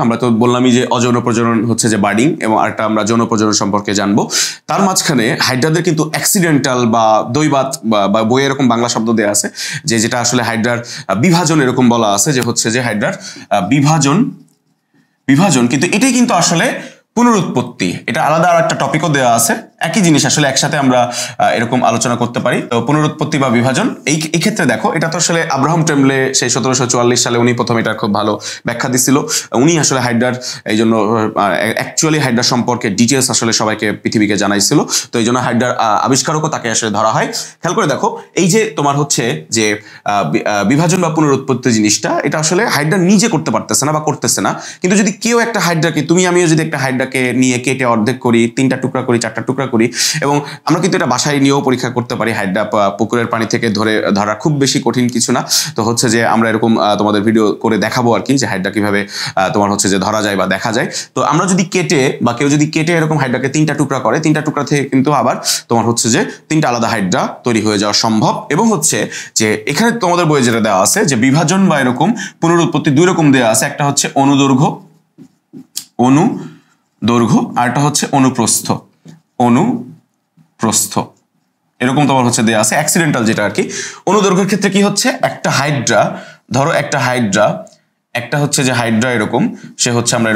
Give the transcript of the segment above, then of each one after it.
আমরা তো বললামই যে অযৌন প্রজনন হচ্ছে যে বার্ডিং, এবং আরেকটা আমরা যৌন প্রজনন সম্পর্কে জানবো। তার মাঝখানে হাইড্রাদের কিন্তু অ্যাক্সিডেন্টাল বা দৈবাত বা বইয়ে এরকম বাংলা শব্দ দেওয়া আছে যে যেটা আসলে হাইড্রার বিভাজন এরকম বলা আছে যে হচ্ছে যে হাইড্রার বিভাজন কিন্তু এটাই কিন্তু আসলে পুনরুৎপত্তি। এটা আলাদা আর একটা টপিকও দেওয়া আছে, একই জিনিস আসলে একসাথে আমরা এরকম আলোচনা করতে পারি। তো পুনরুৎপত্তি বা বিভাজন এই ক্ষেত্রে দেখো, এটা তো আসলে আব্রাহাম টেমলে সেই 1744 সালে উনি প্রথম এটা খুব ভালো ব্যাখ্যা দিছিল। উনি আসলে হাইড্রার এই জন্য অ্যাকচুয়ালি হাইড্রা সম্পর্কে ডিটেলস আসলে সবাইকে পৃথিবীকে জানাইছিল। তো এই জন্য হাইড্রার আবিষ্কারকও তাকে আসলে ধরা হয়। খেয়াল করে দেখো, এই যে তোমার হচ্ছে যে বিভাজন বা পুনরুৎপত্তি জিনিসটা, এটা আসলে হাইড্রা নিজে করতে পারতেছে না বা করতেছে না। কিন্তু যদি কেউ একটা হাইড্রাকে, তুমি আমিও যদি একটা হাইড্রাকে নিয়ে কেটে অর্ধেক করি, 3টা টুকরা করি, 4টা টুকরা করি, এবং আমরা কিন্তু এটা বাসায় নিয়েও পরীক্ষা করতে পারি। হাইড্রা পুকুরের পানি থেকে ধরা খুব বেশি কঠিন কিছু না। তো হচ্ছে যে আমরা এরকম তোমাদের ভিডিও করে দেখাবো আর কি, যে হাইড্রা কিভাবে তোমার হচ্ছে যে ধরা যায় বা দেখা যায়। তো আমরা যদি কেটে বা কেউ যদি কেটে এরকম হাইড্রাকে 3টা টুকরা করে, 3টা টুকরা থেকে কিন্তু আবার তোমার হচ্ছে যে 3টা আলাদা হাইড্রা তৈরি হয়ে যাওয়া সম্ভব। এবং হচ্ছে যে এখানে তোমাদের বইয়ে যেটা দেওয়া আছে যে বিভাজন বা এরকম পুনরুৎপত্তি 2 রকম দেওয়া আছে। একটা হচ্ছে অনুদৈর্ঘ্য, আর একটা হচ্ছে অনুপ্রস্থ, এরকম তোমার হচ্ছে দেয়া আছে। অ্যাক্সিডেন্টাল যেটা আর কি, অনুদৈর্ঘ্যের ক্ষেত্রে কি হচ্ছে, একটা হাইড্রা ধরো, একটা হচ্ছে যে হাইড্রা এরকম, সে হচ্ছে আমরা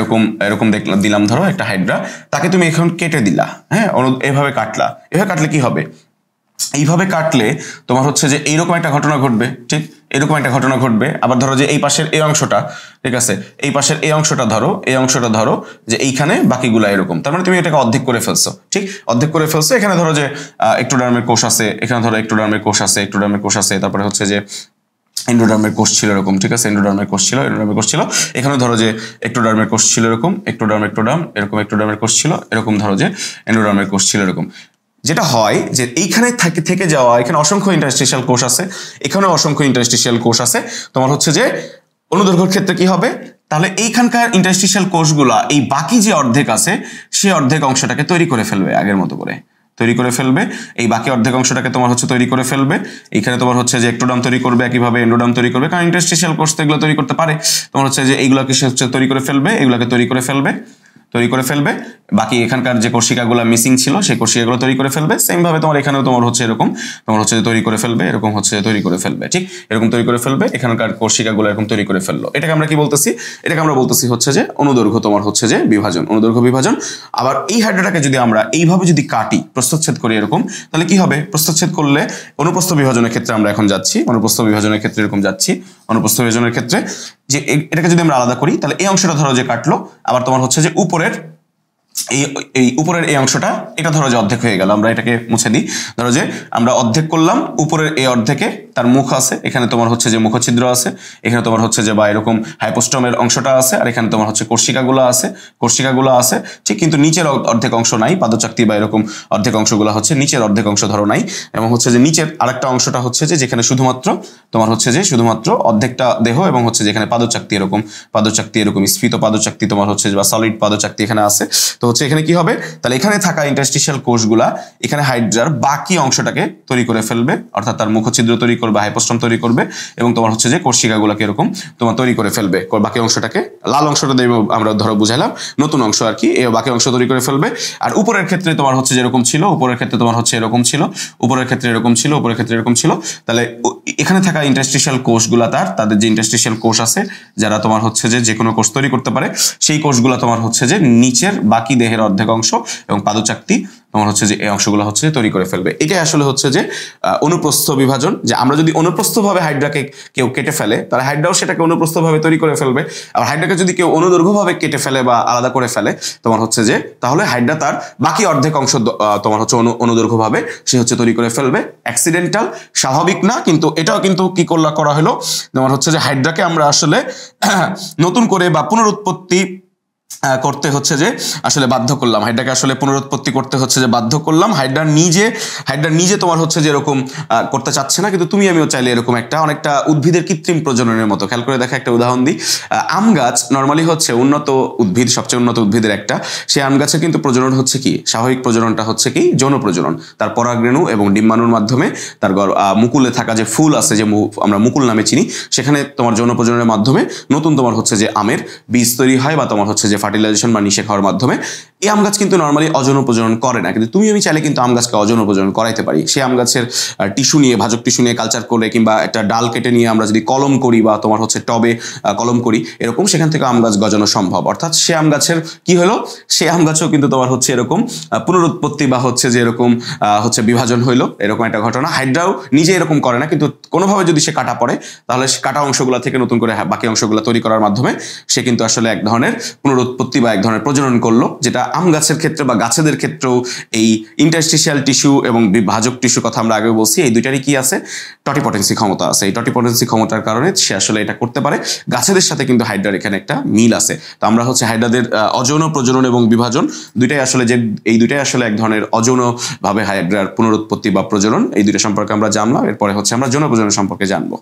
এরকম দিলাম, ধরো একটা হাইড্রা, তাকে তুমি এখন কেটে দিলা, হ্যাঁ, এভাবে কাটলে কি হবে, এইভাবে কাটলে তোমার হচ্ছে যে এইরকম একটা ঘটনা ঘটবে, ঠিক এরকম একটা ঘটনা ঘটবে। আবার ধরো যে এই পাশের এই অংশটা, ঠিক আছে, এই পাশের এই অংশটা ধরো যে এইখানে বাকিগুলা এরকম, তার মানে তুমি এটাকে অর্ধেক করে ফেলছো, ঠিক অর্ধেক করে ফেলছো। এখানে ধরো যে একটোডার্মের কোষ আছে, এখানে ধরো একটোডার্মের কোষ আছে, তারপরে হচ্ছে যে এন্ডোডার্মের কোষ ছিল এরকম, ঠিক আছে, এন্ডোডার্মের কোষ ছিল। এখানে ধরো যে একটোডার্মের কোষ ছিল এরকম, একটোডার্ম এরকম, একটোডার্মের কোষ ছিল এরকম, ধরো যে এন্ডোডার্মের কোষ ছিল এরকম। যেটা হয় যে এইখানে থেকে যাওয়া, এখানে অসংখ্য ইন্টারস্টিশিয়াল কোষ আছে, এখানেও অসংখ্য ইন্টারস্টিশিয়াল কোষ আছে। তোমার হচ্ছে যে অনুদৈর্ঘ্যের ক্ষেত্রে কি হবে, তাহলে এইখানকার ইন্টারস্টিশিয়াল কোষগুলা এই বাকি যে অর্ধেক আছে সেই অর্ধেক অংশটাকে তৈরি করে ফেলবে, আগের মতো করে তৈরি করে ফেলবে। এই বাকি অর্ধেক অংশটাকে তোমার হচ্ছে তৈরি করে ফেলবে। এইখানে তোমার হচ্ছে যে একটোডার্ম তৈরি করবে, একইভাবে এন্ডোডার্ম তৈরি করবে, কারণ ইন্টারস্টিশিয়াল কোষ তো এগুলো তৈরি করতে পারে। তোমার হচ্ছে যে এইগুলোকে সে হচ্ছে তৈরি করে ফেলবে, এগুলোকে তৈরি করে ফেলবে। বাকি এখানকার যে কোষিকাগুলো মিসিং ছিল সেই কোষিকাগুলো তৈরি করে ফেলবে। সেম ভাবে তোমার এখানেও তোমার হচ্ছে এরকম, তোমার হচ্ছে তৈরি করে ফেলবে, এরকম হচ্ছে তৈরি করে ফেলবে, ঠিক এরকম তৈরি করে ফেলবে। এখানকার কোষিকাগুলো এরকম তৈরি করে ফেললো। এটাকে আমরা কি বলতেছি, এটাকে আমরা বলতেছি হচ্ছে যে অনুদৈর্ঘ্য, তোমার হচ্ছে যে বিভাজন, অনুদৈর্ঘ্য বিভাজন। আবার এই হাইড্রাটাকে যদি আমরা এইভাবে যদি কাটি, প্রস্থচ্ছেদ করি এরকম, তাহলে কি হবে, প্রস্থচ্ছেদ করলে অনুপ্রস্থ বিভাজনের ক্ষেত্রে আমরা এখন যাচ্ছি, অনুপ্রস্থ বিভাজনের ক্ষেত্রে এরকম যাচ্ছি, অনুপ্রস্থ বিভাজনের ক্ষেত্রে যে এটাকে যদি আমরা আলাদা করি, তাহলে এই অংশটা ধরো যে কাটলো, আবার তোমার হচ্ছে যে উপরের এই অংশটা, এটা ধরো যে অর্ধেক হয়ে গেল, আমরা এটাকে মুছে দিই। ধরো যে আমরা অর্ধেক করলাম, উপরের এই অর্ধেকে তার মুখ আছে, এখানে তোমার হচ্ছে যে মুখছিদ্র আছে, এখানে তোমার হচ্ছে যে বা এরকম হাইপোস্টমের অংশটা আছে, আর এখানে তোমার হচ্ছে কোষিকাগুলো আছে, ঠিক, কিন্তু নিচের অর্ধেক অংশ নাই, পাদচাকতি বা এরকম অর্ধেক অংশগুলো হচ্ছে, নিচের অর্ধেক অংশ ধরো নাই। এবং হচ্ছে যে নিচের আরেকটা অংশটা হচ্ছে যে যেখানে শুধুমাত্র তোমার হচ্ছে যে শুধুমাত্র অর্ধেকটা দেহ, এবং হচ্ছে যেখানে পাদচাকতি এরকম স্ফীত পাদচাকতি তোমার হচ্ছে বা সলিড পাদচাকতি এখানে আছে। তো হচ্ছে এখানে কি হবে, তাহলে এখানে থাকা ইন্টারস্টিশিয়াল কোষগুলা এখানে হাইড্রার বাকি অংশটাকে তৈরি করে ফেলবে, অর্থাৎ তার মুখছিদ্র তৈরি করবে, হাইপোস্টম তৈরি করবে, এবং তোমার হচ্ছে যে কোষিকাগুলোকে এরকম তোমার তৈরি করে ফেলবে। বাকি অংশটাকে, লাল অংশটা দেব আমরা ধরো বুঝাইলাম, নতুন অংশ আর কি, এই বাকি অংশ তৈরি করে ফেলবে। আর উপরের ক্ষেত্রে তোমার হচ্ছে যেরকম ছিল, উপরের ক্ষেত্রে তোমার হচ্ছে এরকম ছিল, উপরের ক্ষেত্রে এরকম ছিল। তাহলে এখানে থাকা ইন্টারস্টিশিয়াল কোষগুলা তাদের যে ইন্টারস্টিশিয়াল কোষ আছে, যারা তোমার হচ্ছে যে কোনো কোষ তৈরি করতে পারে, সেই কোষগুলা তোমার হচ্ছে যে নিচের বাকি দেহের অর্ধেক অংশ এবং পাদচাকতি তোমার হচ্ছে যে এই অংশগুলো হচ্ছে তৈরি করে ফেলবে। এটাই আসলে হচ্ছে যে অনুপ্রস্থ বিভাজন। যে আমরা যদি অনুপ্রস্থভাবে হাইড্রাকে কেউ কেটে ফেলে, তাহলে হাইড্রাও সেটাকে অনুপ্রস্থভাবে তৈরি করে ফেলবে। আর হাইড্রাকে যদি কেউ অনুদৈর্ঘ্যভাবে কেটে ফেলে বা আলাদা করে ফেলে, তোমার হচ্ছে যে তাহলে হাইড্রা তার বাকি অর্ধেক অংশ তোমার হচ্ছে অনুদৈর্ঘ্যভাবে সে হচ্ছে তৈরি করে ফেলবে। অ্যাক্সিডেন্টাল, স্বাভাবিক না, কিন্তু এটাও কিন্তু কি করা হলো, তোমার হচ্ছে যে হাইড্রাকে আমরা আসলে নতুন করে বা পুনরুৎপত্তি করতে হচ্ছে যে আসলে বাধ্য করলাম, হাইড্রাকে আসলে পুনরুৎপত্তি করতে হচ্ছে যে বাধ্য করলাম। হাইড্রা নিজে তোমার হচ্ছে যে এরকম করতে চাচ্ছে না, কিন্তু তুমি আমিও চাইলে এরকম একটা অনেকটা উদ্ভিদের কৃত্রিম প্রজননের মতো। খেয়াল করে দেখা একটা উদাহরণ দিই, আম গাছ নর্মালি হচ্ছে উন্নত উদ্ভিদ, সবচেয়ে উন্নত উদ্ভিদের একটা। সেই আম গাছের কিন্তু প্রজনন হচ্ছে কি, স্বাভাবিক প্রজননটা হচ্ছে কি যৌন প্রজনন। তার পরাগরেণু এবং ডিম্বাণুর মাধ্যমে তার মুকুলে থাকা যে ফুল আছে, যে আমরা মুকুল নামে চিনি, সেখানে তোমার যৌন প্রজননের মাধ্যমে নতুন তোমার হচ্ছে যে আমের বীজ তৈরি হয়, বা তোমার হচ্ছে যে ফার্টিলাইজেশন বা নিষেক হওয়ার মাধ্যমে। এই আম গাছ কিন্তু নর্মালি অযৌন প্রজনন করে না, কিন্তু তুমি আমি চাইলে কিন্তু আম গাছকে অযৌন প্রজনন করাইতে পারি। সেই আম গাছের টিস্যু নিয়ে, ভাজক টিস্যু নিয়ে কালচার করে, কিংবা একটা ডাল কেটে নিয়ে আমরা যদি কলম করি, বা তোমার হচ্ছে টবে কলম করি, এরকম সেখান থেকে আম গাছ গজানো সম্ভব। অর্থাৎ সে আম গাছের কি হলো, সে আম গাছও কিন্তু তোমার হচ্ছে এরকম পুনরুৎপত্তি বা হচ্ছে যে এরকম হচ্ছে বিভাজন হইলো, এরকম একটা ঘটনা। হাইড্রাও নিজে এরকম করে না, কিন্তু কোনোভাবে যদি সে কাটা পড়ে, তাহলে কাটা অংশগুলো থেকে নতুন করে বাকি অংশগুলো তৈরি করার মাধ্যমে সে কিন্তু আসলে এক ধরনের পুনরুৎপত্তি বা এক ধরনের প্রজনন করলো, যেটা আম গাছের ক্ষেত্রে বা গাছেদের ক্ষেত্রেও এই ইন্টারস্টিশিয়াল টিস্যু এবং ভাজক টিস্যু কথা আমরা আগে বলছি, এই দুইটারই কি আছে, টটিপটেন্সি ক্ষমতা আছে। এই টটিপটেন্সি ক্ষমতার কারণে সে আসলে এটা করতে পারে। গাছেদের সাথে কিন্তু হাইড্রার এখানে একটা মিল আছে। তো আমরা হচ্ছে হাইড্রাদের অযৌন প্রজনন এবং বিভাজন দুইটাই আসলে এই দুইটাই আসলে এক ধরনের অযৌনভাবে হাইড্রার পুনরুৎপত্তি বা প্রজনন, এই দুইটা সম্পর্কে আমরা জানলাম। এরপরে হচ্ছে আমরা যৌন প্রজনন সম্পর্কে জানবো।